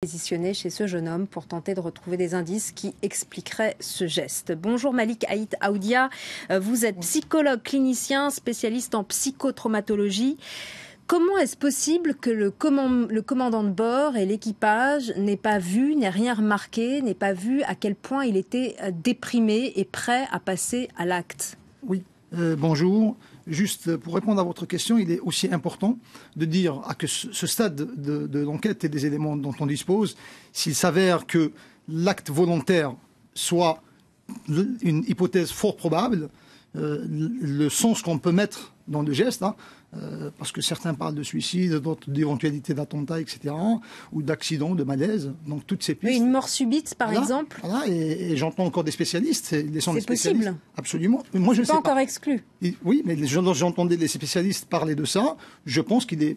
Positionné chez ce jeune homme pour tenter de retrouver des indices qui expliqueraient ce geste. Bonjour Malik Aït Aoudia, vous êtes psychologue clinicien, spécialiste en psychotraumatologie. Comment est-ce possible que le commandant de bord et l'équipage n'aient pas vu, n'aient rien remarqué, n'aient pas vu à quel point il était déprimé et prêt à passer à l'acte? Oui, bonjour. Juste pour répondre à votre question, il est aussi important de dire à ce stade de l'enquête et des éléments dont on dispose, s'il s'avère que l'acte volontaire soit une hypothèse fort probable, le sens qu'on peut mettre dans le geste, parce que certains parlent de suicide, d'autres d'éventualité d'attentat, etc., ou d'accident, de malaise, donc toutes ces pistes. Oui, une mort subite, par exemple. Voilà, et j'entends encore des spécialistes. C'est possible. Absolument. Moi, je ne sais pas encore exclu. Oui, mais j'entendais les spécialistes parler de ça. Je pense qu'il est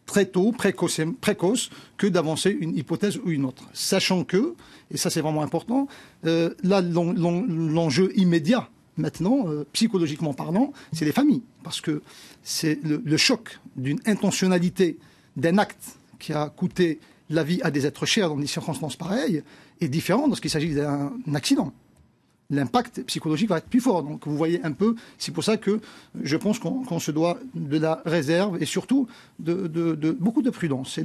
très tôt, précoce que d'avancer une hypothèse ou une autre. Sachant que, et ça c'est vraiment important, là l'enjeu immédiat, maintenant, psychologiquement parlant, c'est les familles. Parce que c'est le choc d'une intentionnalité d'un acte qui a coûté la vie à des êtres chers dans des circonstances pareilles est différent lorsqu'il s'agit d'un accident. L'impact psychologique va être plus fort. Donc vous voyez un peu, c'est pour ça que je pense qu'on se doit de la réserve et surtout de beaucoup de prudence et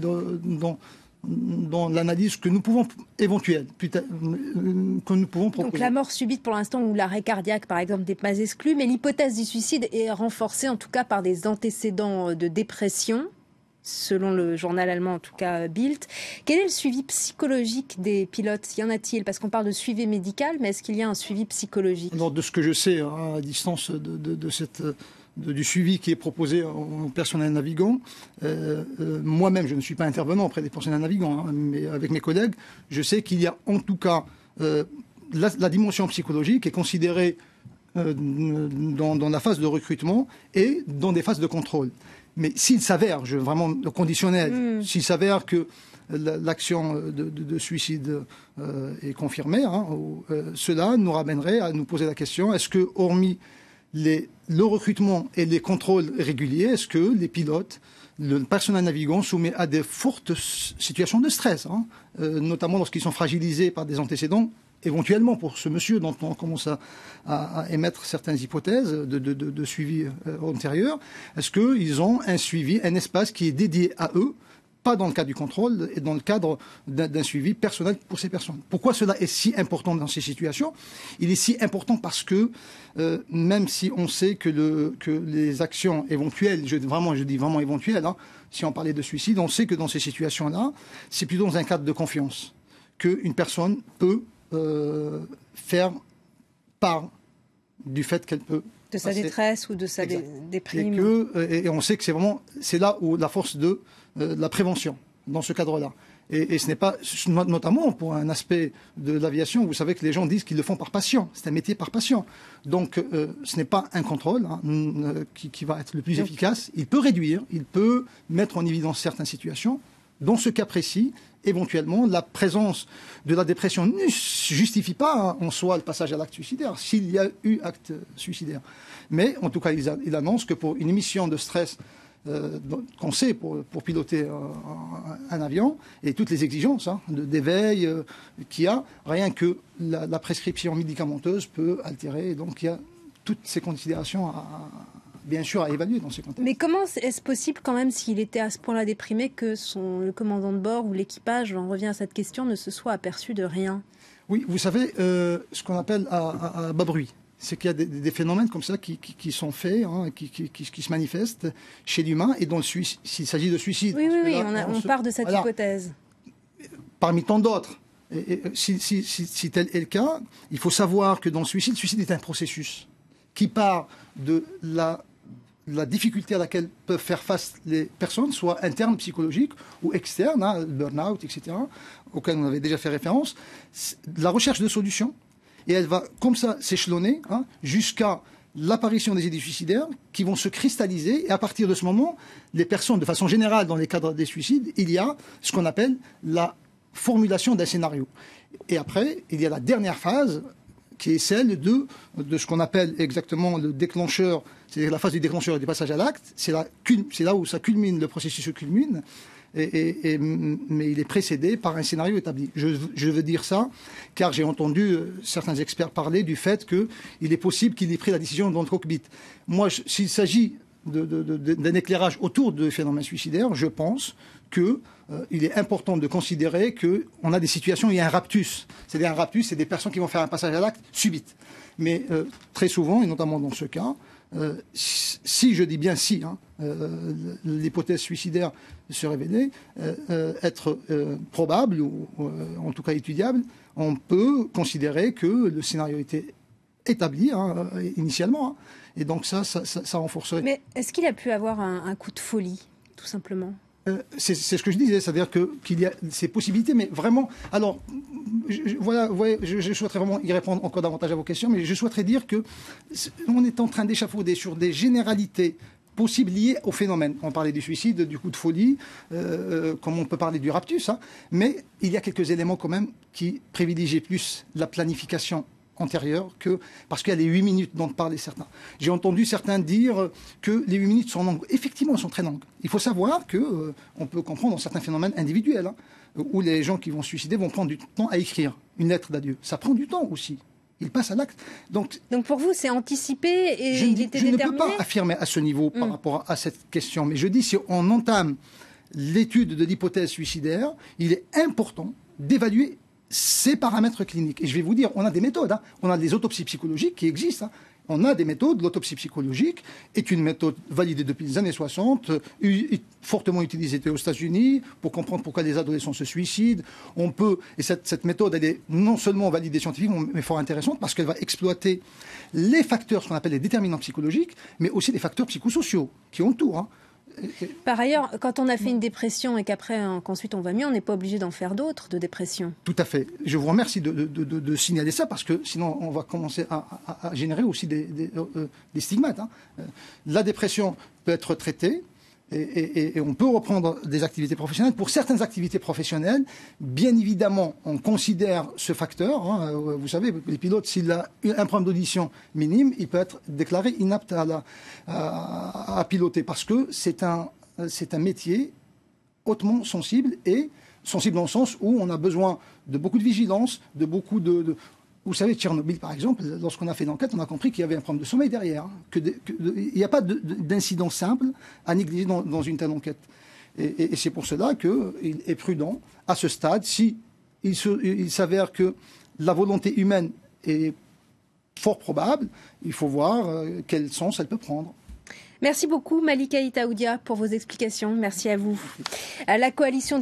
dans l'analyse que nous pouvons éventuelle, que nous pouvons proposer. Donc la mort subite pour l'instant ou l'arrêt cardiaque par exemple n'est pas exclu, mais l'hypothèse du suicide est renforcée en tout cas par des antécédents de dépression, selon le journal allemand en tout cas Bild. Quel est le suivi psychologique des pilotes? Y en a-t-il? Parce qu'on parle de suivi médical, mais est-ce qu'il y a un suivi psychologique? Alors, de ce que je sais, à distance du suivi qui est proposé au personnel navigant. Moi-même, je ne suis pas intervenant auprès des personnels navigants, mais avec mes collègues, je sais qu'il y a en tout cas la dimension psychologique est considérée dans la phase de recrutement et dans des phases de contrôle. Mais s'il s'avère, vraiment le conditionnel, s'il s'avère que l'action de suicide est confirmée, cela nous ramènerait à nous poser la question, est-ce que, hormis le recrutement et les contrôles réguliers, est-ce que les pilotes, le personnel navigant soumet à des fortes situations de stress, notamment lorsqu'ils sont fragilisés par des antécédents, éventuellement pour ce monsieur dont on commence à émettre certaines hypothèses de suivi antérieur, est-ce qu'ils ont un suivi, un espace qui est dédié à eux, pas dans le cadre du contrôle, et dans le cadre d'un suivi personnel pour ces personnes. Pourquoi cela est si important dans ces situations? Il est si important parce que, même si on sait que les actions éventuelles, je dis vraiment éventuelles, si on parlait de suicide, on sait que dans ces situations-là, c'est plutôt dans un cadre de confiance qu'une personne peut faire part du fait qu'elle peut de sa détresse ou de sa déprime. Et on sait que c'est là où la force de la prévention, dans ce cadre-là. Et ce n'est pas, notamment pour un aspect de l'aviation, vous savez que les gens disent qu'ils le font par passion. C'est un métier par passion. Donc ce n'est pas un contrôle qui va être le plus efficace. Il peut réduire, il peut mettre en évidence certaines situations. Dans ce cas précis, éventuellement, la présence de la dépression ne justifie pas en soi le passage à l'acte suicidaire, s'il y a eu acte suicidaire. Mais en tout cas, il annonce que pour une émission de stress qu'on sait pour piloter un avion, et toutes les exigences d'éveil qu'il y a, rien que la prescription médicamenteuse peut altérer. Et donc il y a toutes ces considérations bien sûr à évaluer dans ces contextes. Mais comment est-ce possible quand même, s'il était à ce point-là déprimé, que le commandant de bord ou l'équipage, on revient à cette question, ne se soit aperçu de rien? Oui, vous savez, ce qu'on appelle à bas bruit, c'est qu'il y a des phénomènes comme ça qui sont faits, qui se manifestent chez l'humain, et s'il s'agit de suicide. Oui, on part de cette hypothèse. Parmi tant d'autres. Si tel est le cas, il faut savoir que dans le suicide est un processus qui part de la difficulté à laquelle peuvent faire face les personnes, soit interne, psychologique, ou externe, le burn-out, etc., auquel on avait déjà fait référence, la recherche de solutions, et elle va comme ça s'échelonner jusqu'à l'apparition des idées suicidaires qui vont se cristalliser, et à partir de ce moment, les personnes, de façon générale, dans les cadres des suicides, il y a ce qu'on appelle la formulation d'un scénario. Et après, il y a la dernière phase, qui est celle de ce qu'on appelle exactement le déclencheur, c'est-à-dire la phase du déclencheur et du passage à l'acte. C'est là où ça culmine, le processus se culmine. mais il est précédé par un scénario établi. Je veux dire ça car j'ai entendu certains experts parler du fait qu'il est possible qu'il ait pris la décision dans le cockpit. Moi, s'il s'agit d'un éclairage autour de phénomènes suicidaires, je pense qu'il est important de considérer qu'on a des situations où il y a un raptus. C'est-à-dire un raptus, c'est des personnes qui vont faire un passage à l'acte subite. Mais très souvent, et notamment dans ce cas, si je dis bien si, l'hypothèse suicidaire se révélait être probable ou en tout cas étudiable, on peut considérer que le scénario était établi initialement, et donc ça renforcerait. Mais est-ce qu'il a pu avoir un coup de folie, tout simplement? C'est ce que je disais, c'est-à-dire qu'il y a ces possibilités, mais vraiment. Alors, je souhaiterais vraiment y répondre encore davantage à vos questions, mais je souhaiterais dire qu'on est en train d'échafauder sur des généralités possibles liées au phénomène. On parlait du suicide, du coup de folie, comme on peut parler du raptus, mais il y a quelques éléments quand même qui privilégient plus la planification antérieure parce qu'il y a les 8 minutes dont parlaient certains. J'ai entendu certains dire que les 8 minutes sont longues. Effectivement, elles sont très longues. Il faut savoir qu'on peut comprendre dans certains phénomènes individuels où les gens qui vont se suicider vont prendre du temps à écrire une lettre d'adieu. Ça prend du temps aussi. Ils passent à l'acte. Donc pour vous, c'est anticipé et il était déterminé? Je ne peux pas affirmer à ce niveau par rapport à cette question, mais je dis si on entame l'étude de l'hypothèse suicidaire, il est important d'évaluer ces paramètres cliniques. Et je vais vous dire, on a des méthodes. On a des autopsies psychologiques qui existent. On a des méthodes. L'autopsie psychologique est une méthode validée depuis les années 60, fortement utilisée aux États-Unis pour comprendre pourquoi les adolescents se suicident. Et cette méthode, elle est non seulement validée scientifiquement, mais fort intéressante parce qu'elle va exploiter les facteurs, ce qu'on appelle les déterminants psychologiques, mais aussi les facteurs psychosociaux qui entourent. Par ailleurs, quand on a fait une dépression et qu'ensuite on va mieux, on n'est pas obligé d'en faire d'autres de dépression. Tout à fait. Je vous remercie de signaler ça parce que sinon on va commencer à générer aussi des stigmates. La dépression peut être traitée et on peut reprendre des activités professionnelles. Pour certaines activités professionnelles, bien évidemment, on considère ce facteur. Vous savez, les pilotes, s'il a un problème d'audition minime, il peut être déclaré inapte à piloter parce que c'est un métier hautement sensible et sensible dans le sens où on a besoin de beaucoup de vigilance, de beaucoup de vous savez, Tchernobyl, par exemple, lorsqu'on a fait l'enquête, on a compris qu'il y avait un problème de sommeil derrière. Il n'y a pas d'incident simple à négliger dans une telle enquête. Et c'est pour cela qu'il est prudent, à ce stade, si il s'avère que la volonté humaine est fort probable, il faut voir quel sens elle peut prendre. Merci beaucoup, Malik Aït Aoudia, pour vos explications. Merci à vous. La coalition